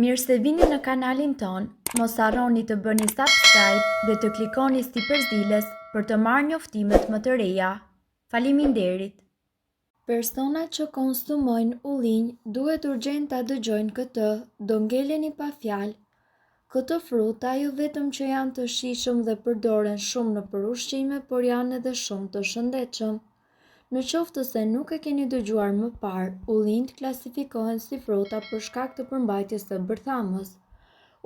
Mirë se vini në kanalin ton, mos harroni të bëni subscribe dhe të klikoni si përzieles për të marrë njoftimet më të reja. Faleminderit! Personat që konsumojnë ullinj duhet urgjent ta dëgjojnë këtë, do ngeleni pa fjalë. Këto fruta jo vetëm që janë të shijshëm dhe përdoren shumë në ushqime, por janë edhe shumë të shëndetshëm. Në qoftë se nuk e keni dëgjuar më parë, ullinjt klasifikohen si fruta për shkak të përmbajtjes së bërthamës.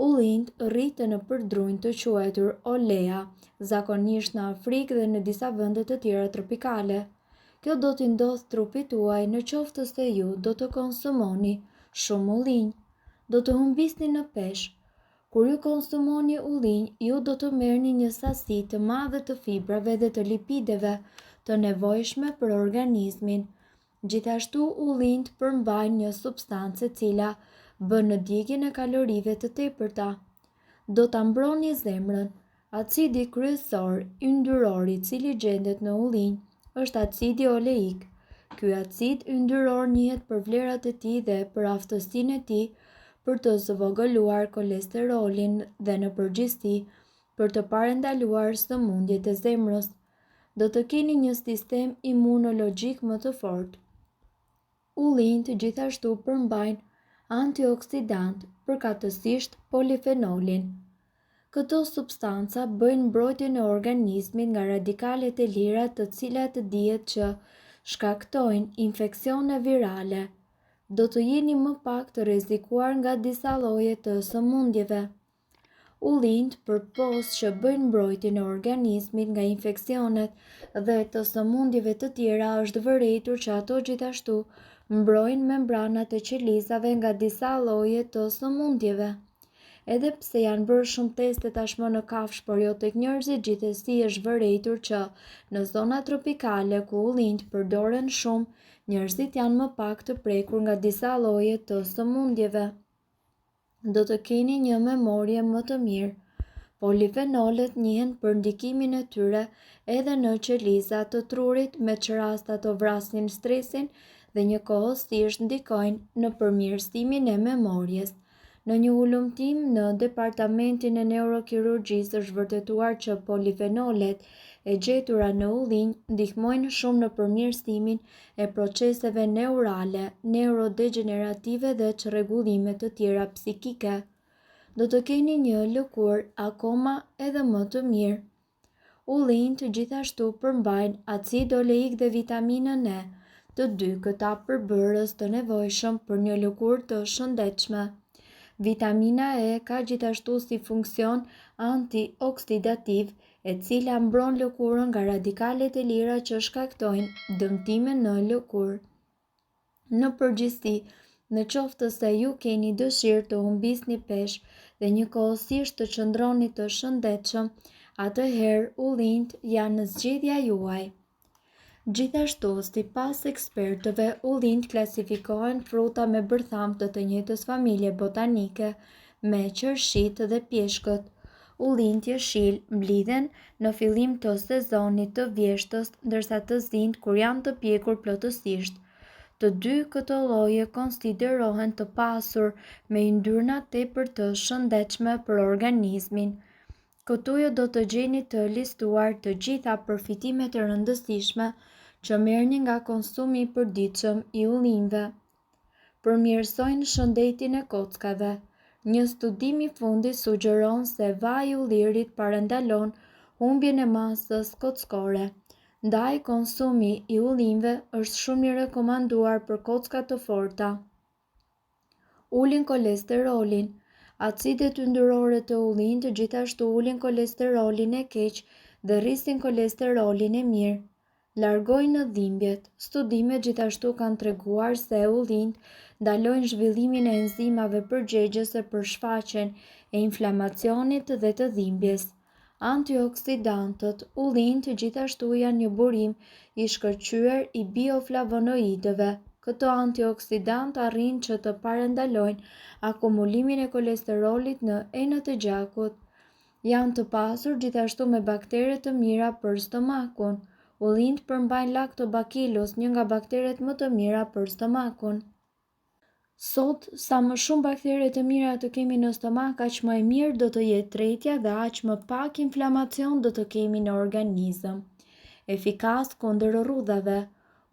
Ullinjt rriten nëpër drunjë të quajtur olea, zakonisht në Afrikë dhe në disa vende të tjera tropikale. Kjo do t'i ndodh trupit tuaj në qoftë se ju do të konsumoni shumë ullinj. Do të humbisni në peshë. Kur ju konsumoni ullinj, ju do të merrni një sasi të madhe të fibrave dhe të lipideve të nevojshme për organizmin. Gjithashtu, ullinjt përmbajnë një substancë e cila bën ndjekjen e kalorive të tepërta. Do ta mbroni zemrën. Acidi kryesor yndyror i cili gjendet në ullinj është acidi oleik. Ky acid yndyror njihet për vlerat e tij dhe për aftësinë e tij për të zvogëluar kolesterolin dhe në përgjithësi për të parandaluar sëmundjet e zemrës. Do të keni një sistem imunologjik më të fortë. Ullinjt gjithashtu përmbajnë antioksidant, përkatësisht polifenolin. Këto substanca bëjnë mbrojtjen e organizmit nga radikalet e lira të cilat dihet që shkaktojnë infeksione virale. Do të jeni më pak të rrezikuar nga disa lloje të sëmundjeve. Ullinjt përpos që bëjnë mbrojtjen e organizmit nga infeksionet dhe të sëmundjeve të tjera, është vërejtur që ato gjithashtu mbrojnë membranat e qelizave nga disa lloje të sëmundjeve. Edhe pse janë bërë shumë teste tashmë në kafshë, por jo tek njerëzit, gjithsesi është vërejtur që në zona tropikale ku ullinjt përdoren shumë, njerëzit janë më pak të prekur nga disa lloje të sëmundjeve. Do të keni një memorie më të mirë. Polifenolet njihen për ndikimin e tyre edhe në qeliza të trurit, me që rast ato vrasin stresin dhe njëkohësisht ndikojnë në përmirësimin e memorjes. Në një ulëmtim në departamentin e neurokirurgjisë është vërtetuar që polifenolet e gjetura në ullinj ndihmojnë shumë në përmirësimin e proceseve neurale, neurodegenerative dhe çrregullime të tjera psikike. Do të keni një lëkurë akoma edhe më të mirë. Ullinjt gjithashtu përmbajnë acid oleik dhe vitaminën E, të dy këta përbërës të nevojshëm për një lëkurë të shëndetshme. Vitamina E ka gjithashtu si funksion antioksidativ, e cila mbron lëkurën nga radikalet e lira që shkaktojnë dëmtime në lëkurë. Në përgjithësi, në qoftë se ju keni dëshirë të humbisni peshë dhe njëkohësisht të qëndroni të shëndetshëm, atëherë ullinjt janë zgjedhja juaj. Gjithashtu, sipas ekspertëve, ullinjt klasifikohen fruta me bërtham të njëjtës familje botanike me qershitë dhe pjeshkët. Ullinjt jeshil mblidhen në fillim të sezonit të vjeshtës, ndërsa të zinjt kur janë të pjekur plotësisht. Të dy këto lloje konsiderohen të pasur me yndyrna tepër të shëndetshme për organizmin. Këtu ju do të gjeni të listuar të gjitha përfitimet e rëndësishme që merrni nga konsumi i përditshëm i ullinjve. Përmirësojnë shëndetin e kockave. Një studim i fundit sugjeron se vaji i ullirit parandalon humbjen e masës kockore. Ndaj konsumi i ullinjve është shumë i rekomanduar për kocka të forta. Ulin kolesterolin. Acidet yndyrore të ullinjt gjithashtu ulin kolesterolin e keq dhe rrisin kolesterolin e mirë. Largojnë dhimbjet. Studimet gjithashtu kanë treguar se ullinjt ndalojnë zhvillimin e enzimave përgjegjëse për shfaqjen e inflamacionit dhe të dhimbjes. Antioksidantët. Ullinjt gjithashtu janë një burim i shkëlqyer i bioflavonoidëve. Këto antioksidant arrin që të parandalojnë akumulimin e kolesterolit në enët e gjakut. Janë të pasur gjithashtu me baktere të mira për stomakun. Ullinjt përmbajnë lactobacillus, një nga bakteret më të mira për stomakun. Sot, sa më shumë baktere të mira të kemi në stomak, aq më e mirë do të jetë tretja dhe aq më pak inflamacion do të kemi në organizëm. Efikas kundër rrudhave.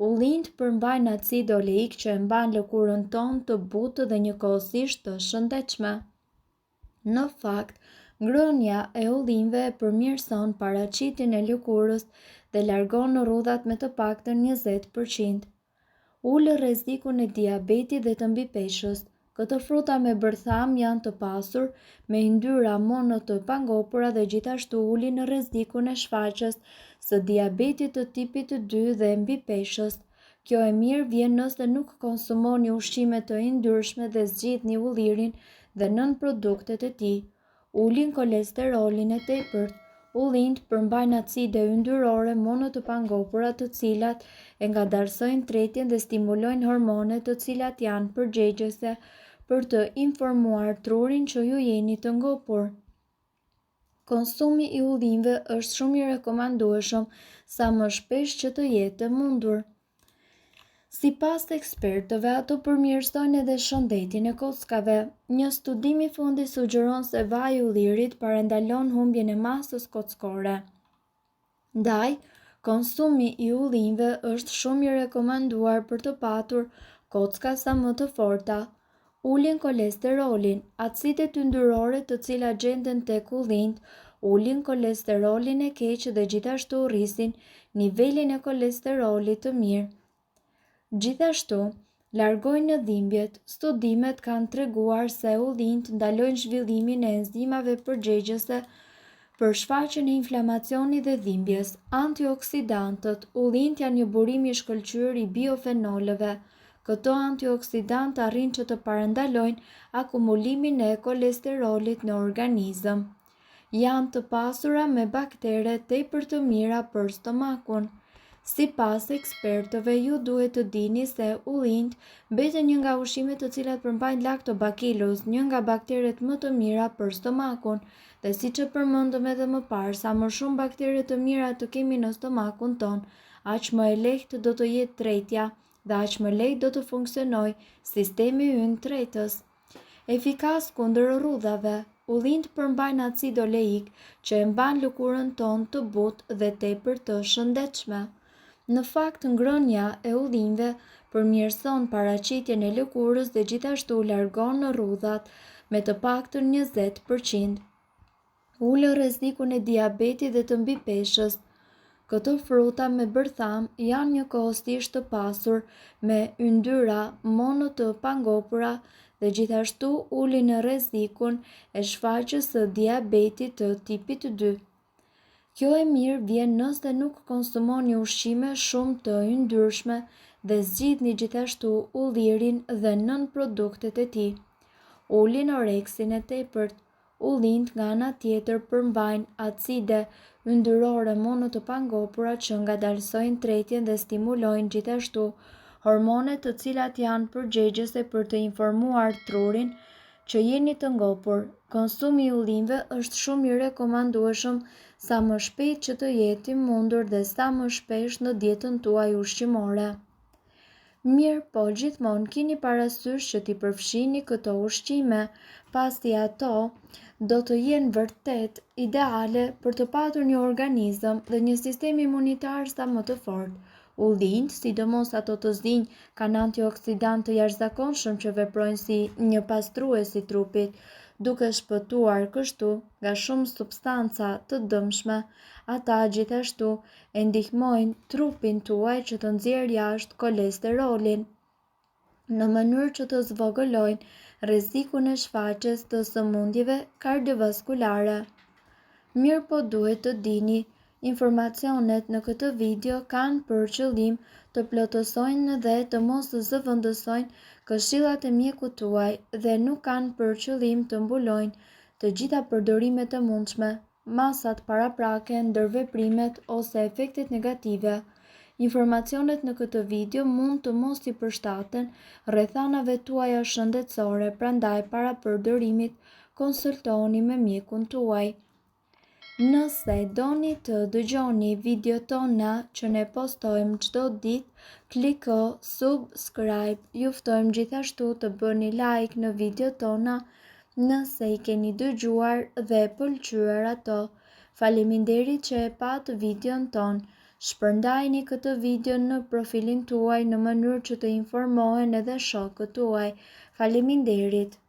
Ullint përmbajnë acid oleik që e mban lëkurën tonë të butë dhe njëkohësisht të shëndetshme. Në fakt, ngrënia e ullinjve e përmirëson paraqitjen e lëkurës dhe largon rrudhat me të paktën 20%. Ulë rrezikun e diabetit dhe të mbipeshës. Këto fruta me bërtham janë të pasur me yndyrra mono të pangopura dhe gjithashtu ulin rrezikun e shfaqjes së diabetit të tipit 2 dhe mbipeshës. Kjo e mirë vjen nëse nuk konsumoni ushqime të yndyrshme dhe zgjidhni ullirin dhe nën produktet e tij. Ulin kolesterolin e tepërt. Ullint përmbajnë acide yndyrore mono të pangopura të cilat e ngadalsojnë tretjen dhe stimulojnë hormonet të cilat janë përgjegjëse për të informuar trurin që ju jeni të ngopur. Konsumi i ullinjve është shumë i rekomandueshëm sa më shpesh që të jetë e mundur. Sipas ekspertëve, ato përmirësojnë edhe shëndetin e kockave. Një studim i fundit sugjeron se vaji i ullirit parandalon humbjen e masës kockore. Ndaj, konsumi i ullinjve është shumë i rekomanduar për të patur kocka sa më të forta. Ulin kolesterolin. Acidet yndyrore të cilat gjenden tek ullinjt ulin kolesterolin e keq dhe gjithashtu rrisin nivelin e kolesterolit të mirë. Gjithashtu, largojnë dhimbjet. Studimet kanë treguar se ullinjt ndalojnë zhvillimin e enzimave përgjegjëse për shfaqjen e inflamacionit dhe dhimbjes. Antioksidantët. Ullinjt janë një burim i shkëlqyer i biofenolëve. Këto antioksidantë arrin që të parandalojnë akumulimin e kolesterolit në organizëm. Janë të pasura me baktere tepër të mira për stomakun. Sipas ekspertëve, ju duhet të dini se ullinjt mbeten një nga ushqimet të cilat përmbajnë lactobacillus, një nga bakteret më të mira për stomakun, dhe siç e përmendëm edhe më parë, sa më shumë baktere të mira të kemi në stomakun ton, aq më e lehtë do të jetë tretja dhe aq më lehtë do të funksionojë sistemi ynë tretës. Efikas kundër rrudhave. Ullinjt përmbajnë acid oleik që e mban lëkurën tonë të butë dhe tepër të shëndetshme. Në fakt, ngrënia e ullinjve përmirëson paraqitjen e lëkurës dhe gjithashtu largon rrudhat me të paktën 20%. Ulë rrezikun e diabetit dhe të mbipeshës. Këto fruta me bërtham janë njëkohësisht të pasur me yndyra mono të pangopura dhe gjithashtu ulin rrezikun e shfaqjes së diabetit të tipit 2. Kjo e mirë vjen nëse nuk konsumoni ushqime shumë të yndyrshme dhe zgjidhni gjithashtu ullirin dhe nën produktet e tij. Ulin oreksin e tepërt. Ullinjt nga ana tjetër përmbajnë acide yndyrore mono të pangopura që ngadalsojnë tretjen dhe stimulojnë gjithashtu hormonet të cilat janë përgjegjëse për të informuar trurin që jeni të ngopur. Konsumi i ullinjve është shumë i rekomandueshëm sa më shpejt që të jetë i mundur dhe sa më shpesh në dietën tuaj ushqimore. Mirë, po gjithmonë keni parasysh që t'i përfshini këto ushqime, pasi ato do të jenë vërtet ideale për të patur një organizëm dhe një sistem imunitar sa më të fortë. Ullinjt, sidomos ato të zinj, kanë antioksidantë të jashtëzakonshëm që veprojnë si një pastrues i trupit, duke shpëtuar kështu nga shumë substanca të dëmshme. Ata gjithashtu e ndihmojnë trupin tuaj që të nxjerrë jashtë kolesterolin, në mënyrë që të zvogëlojnë rrezikun e shfaqjes të sëmundjeve kardiovaskulare. Mirë, po duhet të dini, informacionet në këtë video kanë për qëllim të plotësojnë dhe të mos zëvendësojnë këshillat e mjekut tuaj dhe nuk kanë për qëllim të mbulojnë të gjitha përdorimet e mundshme, masat paraprake, ndërveprimet ose efektet negative. Informacionet në këtë video mund të mos i përshtaten rrethanave tuaja shëndetësore, prandaj para përdorimit konsultoni me mjekun tuaj. Nëse doni të dëgjoni video tona që ne postojmë çdo ditë, kliko subscribe. Ju ftojmë gjithashtu të bëni like në video tona nëse i keni dëgjuar dhe pëlqyer ato. Faleminderit që e pat videon ton. Shpërndajni këtë video në profilin tuaj në mënyrë që të informohen edhe shokët tuaj. Faleminderit.